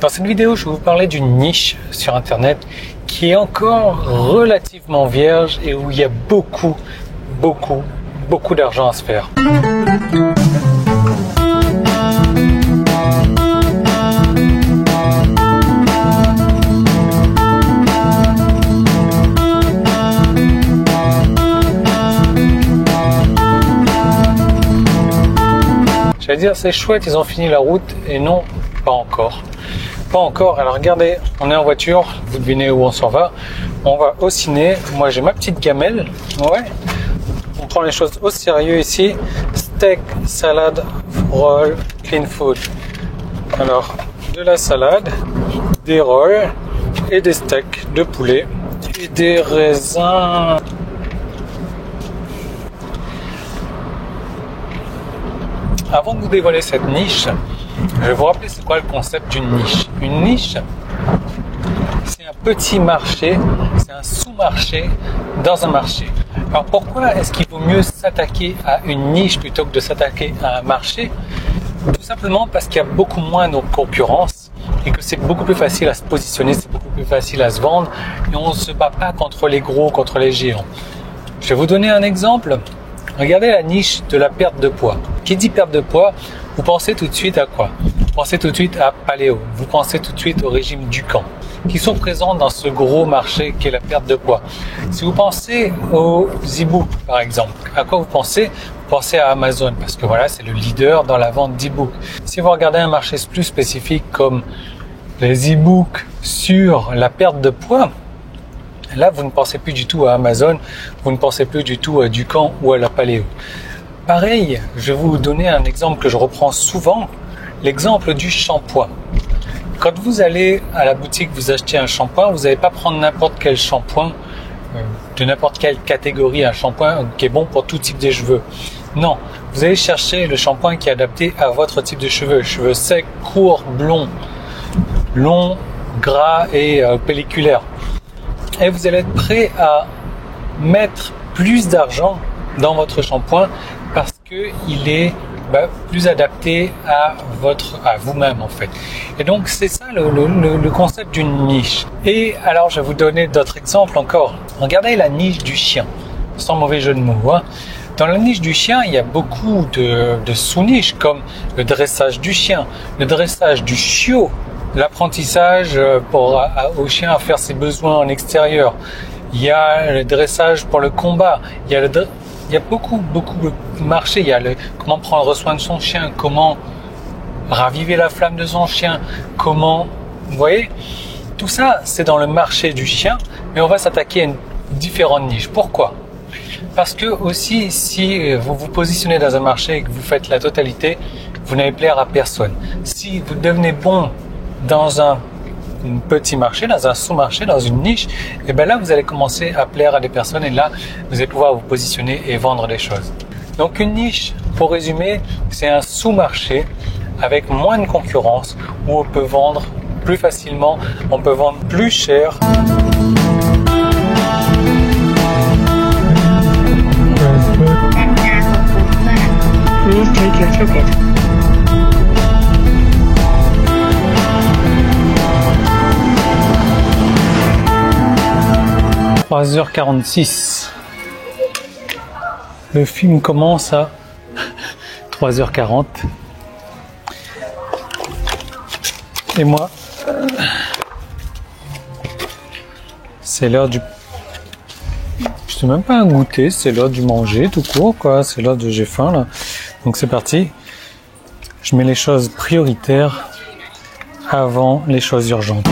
Dans cette vidéo, je vais vous parler d'une niche sur Internet qui est encore relativement vierge et où il y a beaucoup d'argent à se faire. J'allais dire, c'est chouette, ils ont fini la route, et non, pas encore. Pas encore. Alors regardez, on est en voiture, vous devinez où on s'en va. On va au ciné. Moi j'ai ma petite gamelle. Ouais. On prend les choses au sérieux ici. Steak, salade, roll, clean food. Alors, de la salade, des rolls et des steaks de poulet et des raisins. Avant de vous dévoiler cette niche, je vais vous rappeler c'est quoi le concept d'une niche. Une niche, c'est un petit marché, c'est un sous-marché dans un marché. Alors pourquoi est-ce qu'il vaut mieux s'attaquer à une niche plutôt que de s'attaquer à un marché? Tout simplement parce qu'il y a beaucoup moins de concurrence et que c'est beaucoup plus facile à se positionner, c'est beaucoup plus facile à se vendre et on ne se bat pas contre les gros, contre les géants. Je vais vous donner un exemple. Regardez la niche de la perte de poids. Qui dit perte de poids, vous pensez tout de suite à quoi? Vous pensez tout de suite à paléo. Vous pensez tout de suite au régime Dukan, qui sont présents dans ce gros marché qui est la perte de poids. Si vous pensez aux e-books, par exemple, à quoi vous pensez? Vous pensez à Amazon, parce que voilà, c'est le leader dans la vente d'e-books. Si vous regardez un marché plus spécifique comme les e-books sur la perte de poids, là, vous ne pensez plus du tout à Amazon, vous ne pensez plus du tout à Dukan ou à la Paléo. Pareil, je vais vous donner un exemple que je reprends souvent, l'exemple du shampoing. Quand vous allez à la boutique, vous achetez un shampoing, vous n'allez pas prendre n'importe quel shampoing, de n'importe quelle catégorie, un shampoing qui est bon pour tout type de cheveux. Non, vous allez chercher le shampoing qui est adapté à votre type de cheveux. Cheveux secs, courts, blonds, longs, gras et pelliculaires. Et vous allez être prêt à mettre plus d'argent dans votre shampoing parce qu'il est plus adapté à vous-même en fait. Et donc c'est ça le concept d'une niche. Et alors je vais vous donner d'autres exemples encore. Regardez la niche du chien, sans mauvais jeu de mots. Hein. Dans la niche du chien, il y a beaucoup de sous-niches comme le dressage du chien, le dressage du chiot, l'apprentissage au chien à faire ses besoins en extérieur. Il y a le dressage pour le combat. Il y a beaucoup de marchés. Il y a comment prendre soin de son chien, comment raviver la flamme de son chien, comment, vous voyez, tout ça c'est dans le marché du chien, mais on va s'attaquer à une différente niche. Pourquoi? Parce que aussi, si vous vous positionnez dans un marché et que vous faites la totalité, vous n'allez plaire à personne. Si vous devenez bon dans un petit marché, dans un sous-marché, dans une niche, et bien là vous allez commencer à plaire à des personnes et là vous allez pouvoir vous positionner et vendre des choses. Donc une niche, pour résumer, c'est un sous-marché avec moins de concurrence où on peut vendre plus facilement, on peut vendre plus cher. Please take your ticket. 3h46. Le film commence à 3h40. Et moi, c'est l'heure du... Je sais même pas un goûter, c'est l'heure du manger tout court, quoi. C'est l'heure de j'ai faim, là. Donc c'est parti. Je mets les choses prioritaires avant les choses urgentes.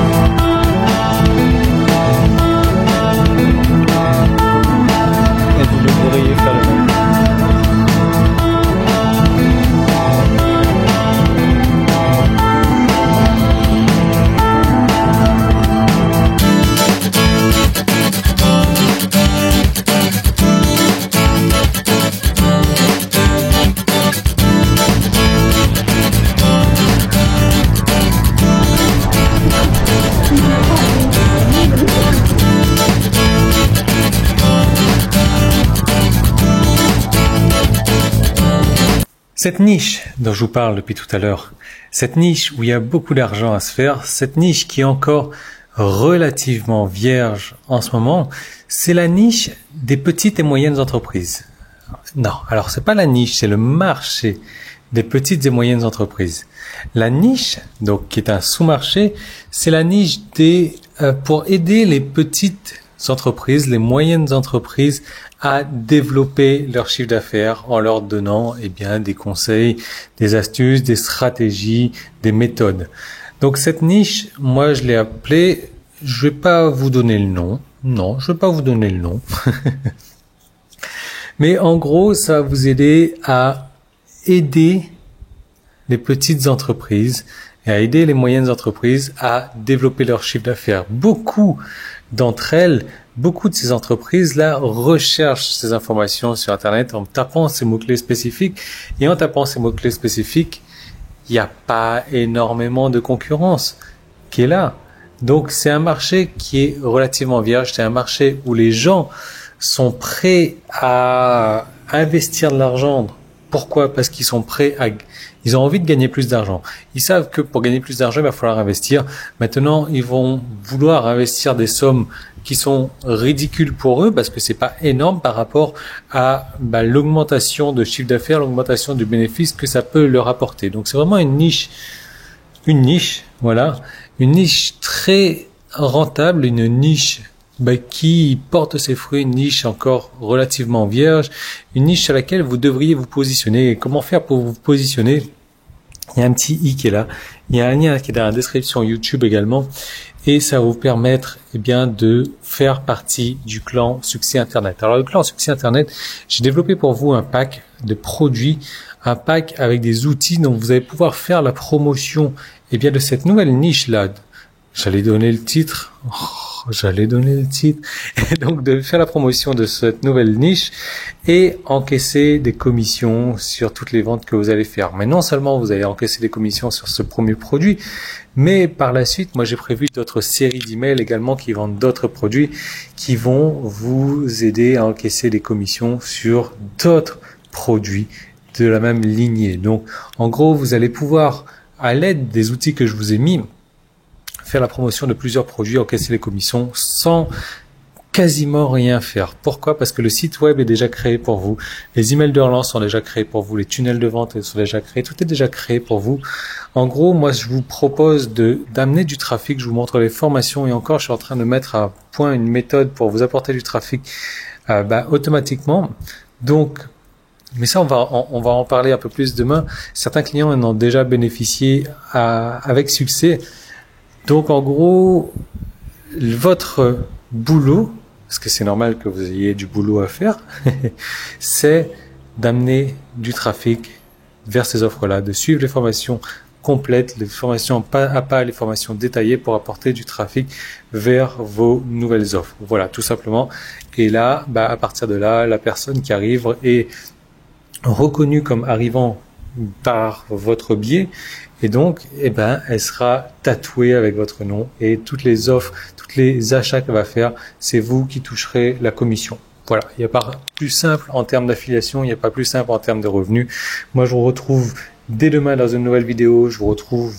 Faire le même. Cette niche dont je vous parle depuis tout à l'heure, Cette niche où il y a beaucoup d'argent à se faire, cette niche qui est encore relativement vierge en ce moment, c'est la niche des petites et moyennes entreprises. Non, alors c'est pas la niche, c'est le marché des petites et moyennes entreprises. La niche, donc qui est un sous-marché, c'est la niche pour aider les petites entreprises, les moyennes entreprises à développer leur chiffre d'affaires en leur donnant des conseils, des astuces, des stratégies, des méthodes. Donc cette niche, moi je l'ai appelée, je vais pas vous donner le nom. Non, je vais pas vous donner le nom. Mais en gros, ça va vous aider à aider les petites entreprises et à aider les moyennes entreprises à développer leur chiffre d'affaires. Beaucoup d'entre elles, beaucoup de ces entreprises-là recherchent ces informations sur Internet en tapant ces mots-clés spécifiques. Et en tapant ces mots-clés spécifiques, il n'y a pas énormément de concurrence qui est là. Donc c'est un marché qui est relativement vierge, c'est un marché où les gens sont prêts à investir de l'argent. Pourquoi? Parce qu'ils sont ils ont envie de gagner plus d'argent. Ils savent que pour gagner plus d'argent, il va falloir investir. Maintenant, ils vont vouloir investir des sommes qui sont ridicules pour eux parce que c'est pas énorme par rapport à l'augmentation de chiffre d'affaires, l'augmentation du bénéfice que ça peut leur apporter. Donc c'est vraiment une niche, voilà, une niche très rentable, une niche qui porte ses fruits, une niche encore relativement vierge, une niche sur laquelle vous devriez vous positionner. Et comment faire pour vous positionner? Il y a un petit i qui est là, il y a un lien qui est dans la description YouTube également, et ça va vous permettre de faire partie du clan Succès Internet. Alors le clan Succès Internet, j'ai développé pour vous un pack de produits, un pack avec des outils dont vous allez pouvoir faire la promotion de cette nouvelle niche-là. J'allais donner le titre. Et donc de faire la promotion de cette nouvelle niche et encaisser des commissions sur toutes les ventes que vous allez faire. Mais non seulement vous allez encaisser des commissions sur ce premier produit, mais par la suite, moi j'ai prévu d'autres séries d'emails également qui vendent d'autres produits qui vont vous aider à encaisser des commissions sur d'autres produits de la même lignée. Donc en gros, vous allez pouvoir, à l'aide des outils que je vous ai mis, faire la promotion de plusieurs produits, encaisser les commissions sans quasiment rien faire. Pourquoi? Parce que le site web est déjà créé pour vous, les emails de relance sont déjà créés pour vous, les tunnels de vente sont déjà créés, tout est déjà créé pour vous. En gros, moi je vous propose d'amener du trafic, je vous montre les formations et encore je suis en train de mettre à point une méthode pour vous apporter du trafic automatiquement. Donc mais ça, on va en parler un peu plus demain. Certains clients en ont déjà bénéficié avec succès. Donc, en gros, votre boulot, parce que c'est normal que vous ayez du boulot à faire, c'est d'amener du trafic vers ces offres-là, de suivre les formations complètes, les formations pas à pas, les formations détaillées pour apporter du trafic vers vos nouvelles offres. Voilà, tout simplement. Et là, à partir de là, la personne qui arrive est reconnue comme arrivant par votre biais et donc elle sera tatouée avec votre nom et toutes les offres, tous les achats qu'elle va faire, c'est vous qui toucherez la commission. Voilà, il n'y a pas plus simple en termes d'affiliation, il n'y a pas plus simple en termes de revenus. Moi je vous retrouve dès demain dans une nouvelle vidéo, je vous retrouve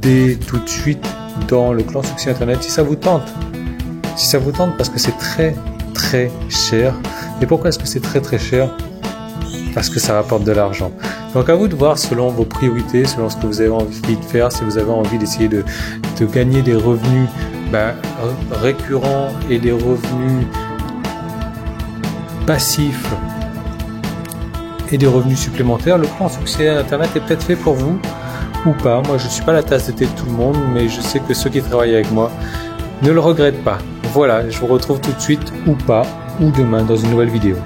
dès tout de suite dans le clan Succès Internet si ça vous tente. Si ça vous tente parce que c'est très très cher. Et pourquoi est-ce que c'est très très cher? Parce que ça rapporte de l'argent. Donc à vous de voir selon vos priorités, selon ce que vous avez envie de faire, si vous avez envie d'essayer de gagner des revenus récurrents et des revenus passifs et des revenus supplémentaires, le plan Succès Internet est peut-être fait pour vous ou pas. Moi je ne suis pas la tasse de thé de tout le monde, mais je sais que ceux qui travaillent avec moi ne le regrettent pas. Voilà, je vous retrouve tout de suite ou pas, ou demain dans une nouvelle vidéo.